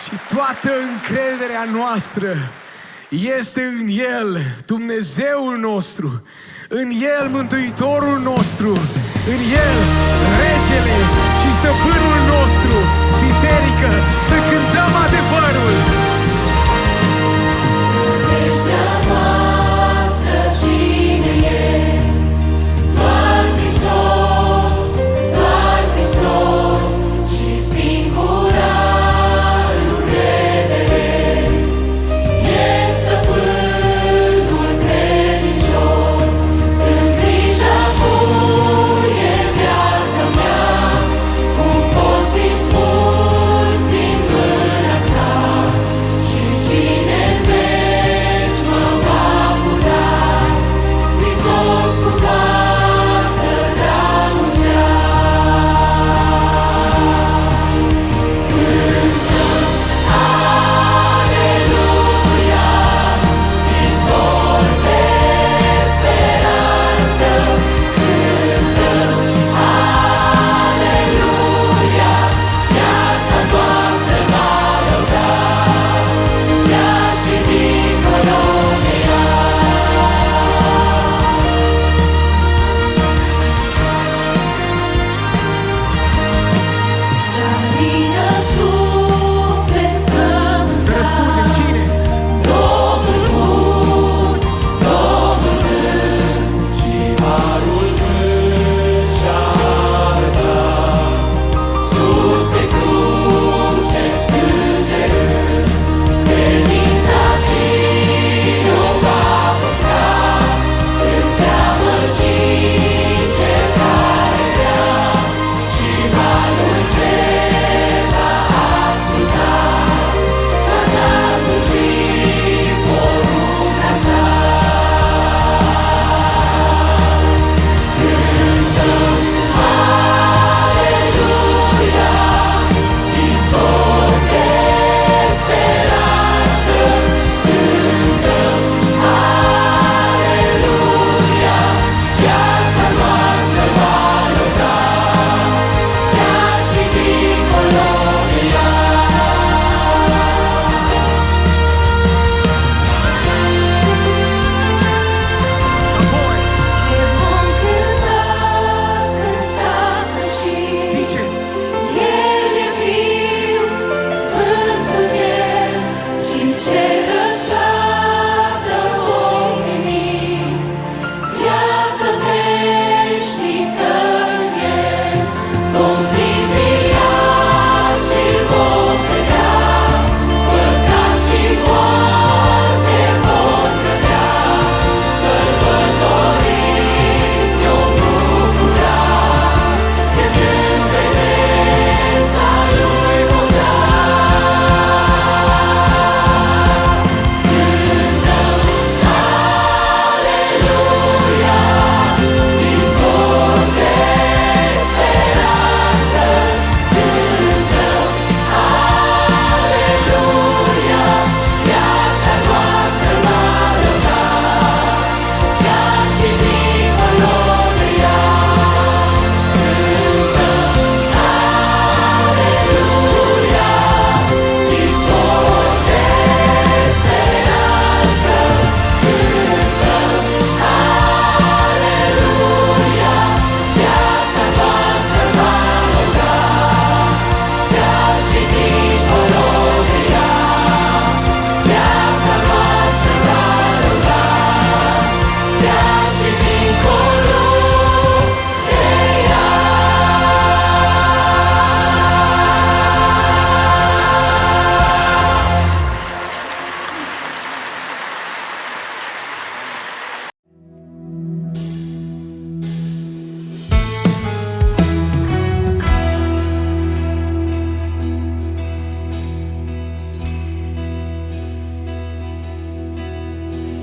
Și toată încrederea noastră este în El, Dumnezeul nostru, în El, Mântuitorul nostru, în El, Regele și Stăpânul nostru. Biserică, să cântăm adevărul!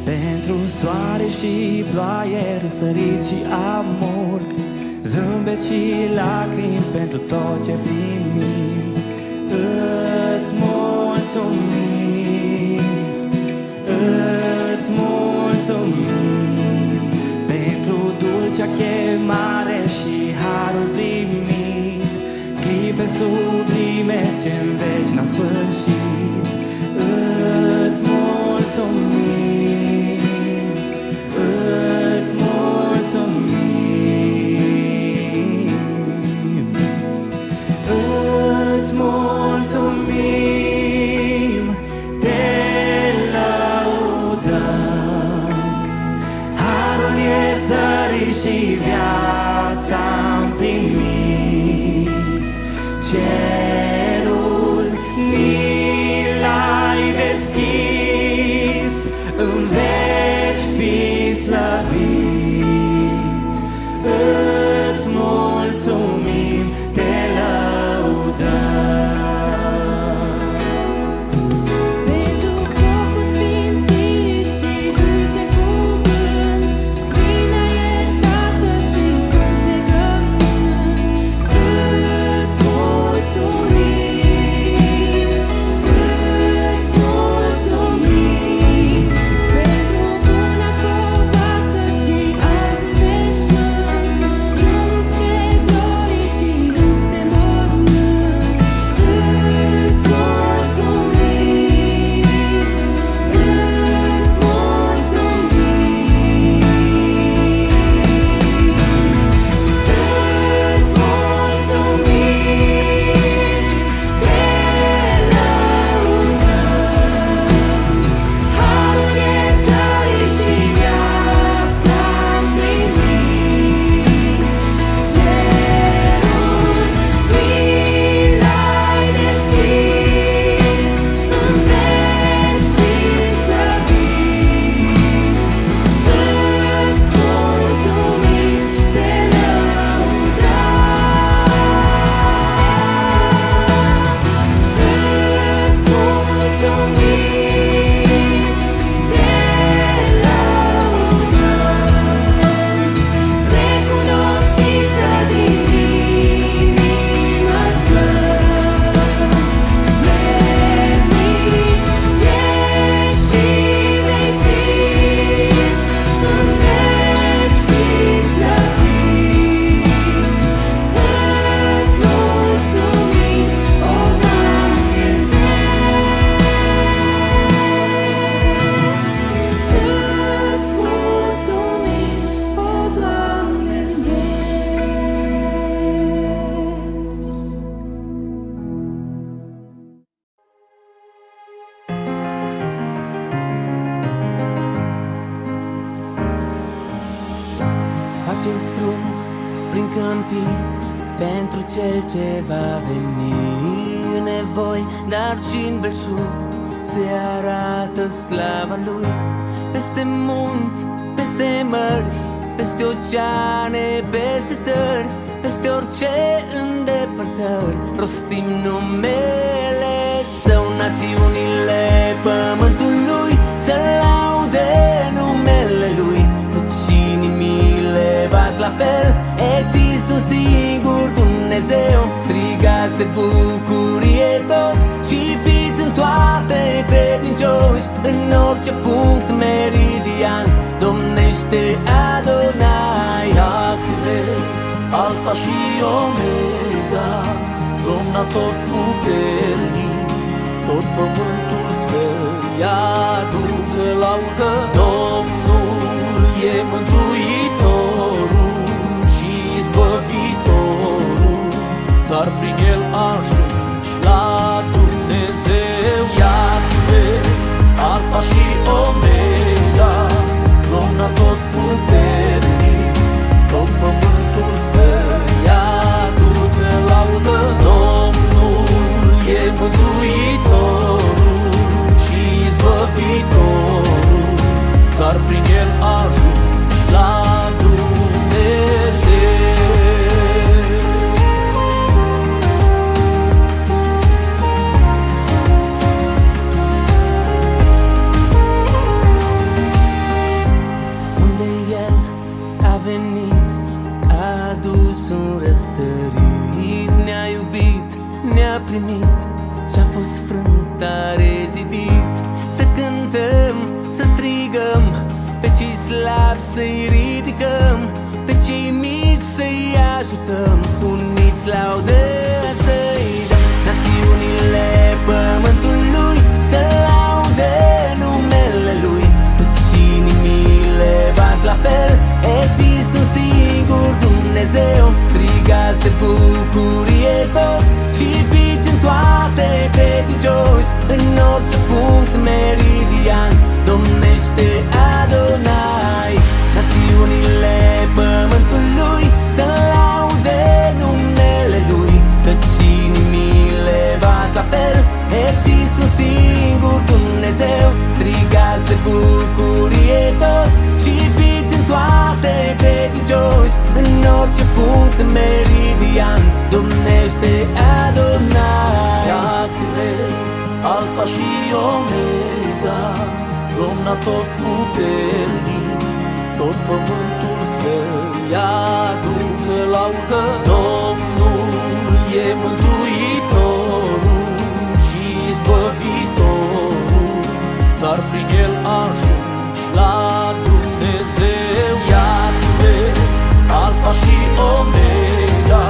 Pentru soare și ploaie, răsărit și amor, zâmbet și lacrimi pentru tot ce primim. Îți mulțumim, îți mulțumim pentru dulcea chemare și harul primit, clipe sublime ce-n veci n-au sfârșit. acest drum prin câmpii pentru cel ce va veni. În nevoi, dar și în belșug se arată slava Lui. Peste munți, peste mări, peste oceane, peste țări, peste orice îndepărtări, rostim numele Său. Națiunile pământului să laude numele Lui, căci inimile bat la fel. Există un singur Dumnezeu, strigați de bucurie toți și fiți în toate credincioși. În orice punct meridian domnește Adonai. Iahve, Alfa și Omega, Domn atotputernic, tot pământul să-i aducă laudă. Domnul e Mântuitorul și Izbăvitorul, dar prin El ajungi la Dumnezeu. Iahve, Alfa și Omega, Domn atotputernic, tot pământul să-i aducă laudă. Domnul e Mântuitorul și Izbăvitorul, dar prin El ajungi la Dumnezeu. Unde El a venit, a adus un răsărit, ne-a iubit, ne-a primit și-a fost frânt, a rezidit. Să cântăm, să strigăm, pe cei slabi să-i ridicăm, pe cei mici să-i ajutăm, uniți laudă să-i dăm. Națiunile pământului să laude numele Lui, căci inimile bat la fel. Există un singur Dumnezeu, strigați de bucurie toți și fiți în toate credincioși. În orice punct meridian domnește Adonai. Națiunile pământului să laude numele Lui, căci inimile bat la fel. Există un singur Dumnezeu, strigați de bucurie toți și fiți în toate credincioși. În orice punct meridian domnește Adonai. Iahve, Alfa și Omega, Domn atotputernic, tot pământul să-i aducă laudă. Domnul e Mântuitorul și Izbăvitorul, dar prin El ajungi la Dumnezeu. Iahve, Alfa și Omega,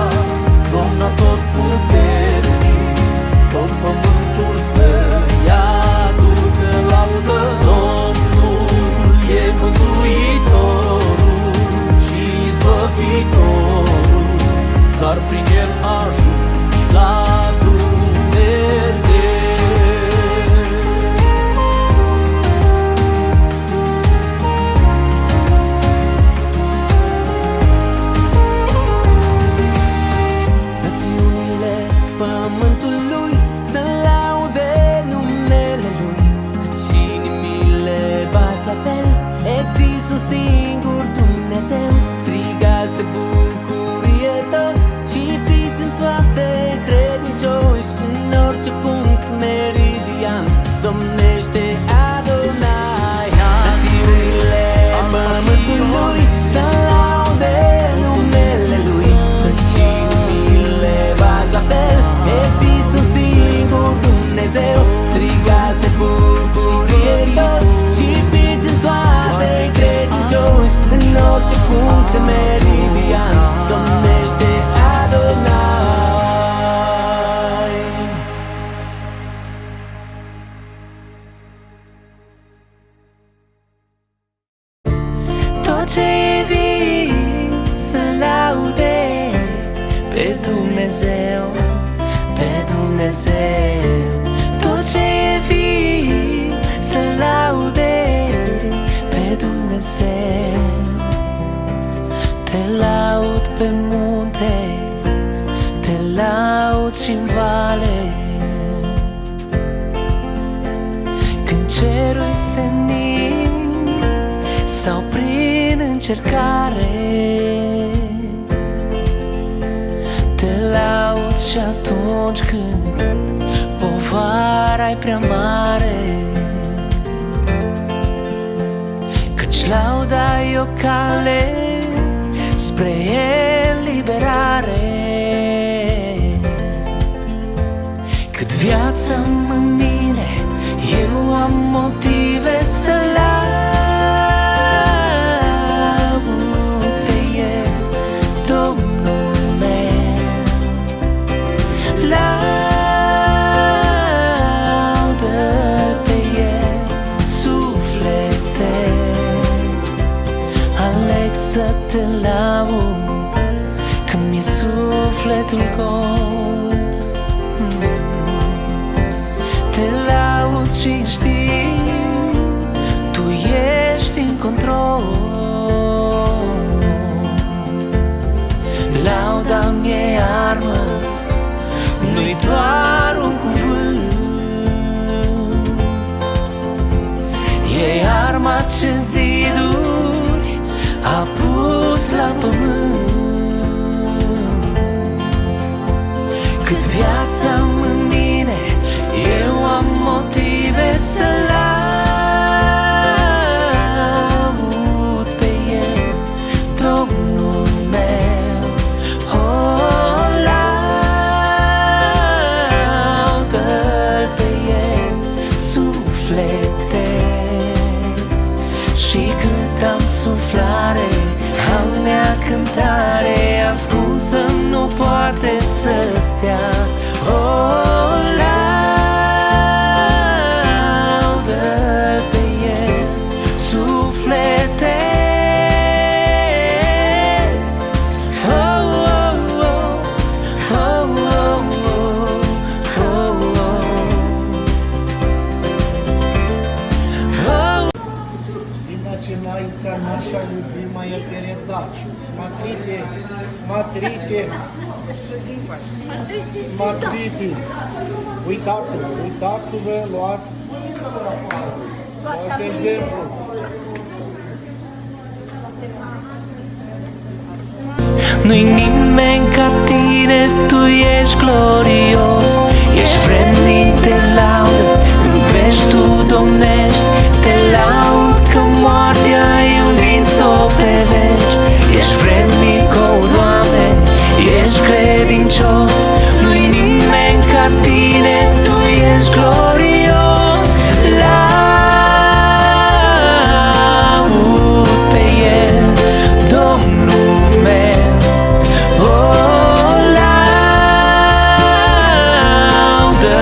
Domn atotputernic, tot pământul să-i aducă laudă. Domnul e Mântuitorul și Izbăvitorul, dar prin El ajungi la Dumnezeu. Națiunile pământului să laude numele Lui, căci inimile bat la fel. Există un singur Dumnezeu, strigați de bucurie toți și fiți în toate credincioși. În orice punct meridian domnește Adonai. Națiunile pământului să laude numele Lui, căci inimile bat la fel. Există un singur Dumnezeu, strigați de bucurie toți și fiți în toate credincioși. În orice punct meridian domnește Adonai. Tot ce e viu să laude pe Dumnezeu, pe Dumnezeu. Tot ce e viu să laude pe Dumnezeu. Te senin sau prin încercare. Te laud și atunci când povara e prea mare, căci lauda e o cale spre eliberare. Cât viața în mine, eu am motive să laud pe El, Domnul meu. Laudă-L pe El, suflete, aleg să te laud când mi-e sufletul gol. Te laud și știi, Tu ești în control. Lauda mi-e armă, nu-i doar un cuvânt, e arma ce ziduri a pus la pământ. Cât viața în mine, eu am motive să laud pe El, Domnul meu. Oh, laudă-L pe El, suflete. Și cât am suflare, am mea cântare ascunsă nu poate să stea. Oh, laudă-L pe El, suflete. Oh, oh, oh, oh, oh, oh, oh, oh. Иначе Ица наша любимая передача. Смотрите, смотрите, смотрите. Uitați-vă, uitați-vă, luați exemplu. Nu-i nimeni ca tine, Tu ești glorios. Ești vrednic de laudă, în veci Tu domnești. Te laud că moartea ai învins-o pe veci. Ești vrednic, o Doamne, ești credincios. Nu-i nimeni ca tine, Tu ești glorios. Laud pe El, Domnul meu. Oh, laudă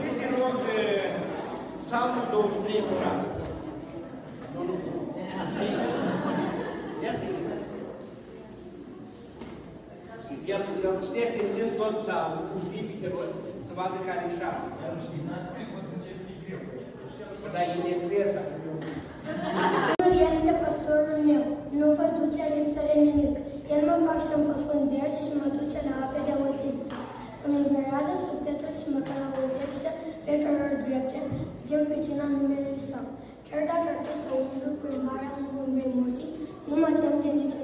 Uite, rog, Psalmul 23 cu 7. El citește din tot psalmul, cu știi de rost, să vadă care e 6. Dar e de presa. Domnul este păstorul meu, nu voi duce lipsă de nimic. El mă paște în pământ verzi și mă duce la ape de odihnă. Îmi înviorează sufletul și mă călăuzește pe cărori drepte, din pricina numelui său. Chiar dacă ar fi să umblu plimbarea umbrei morții, nu mă tem de nicio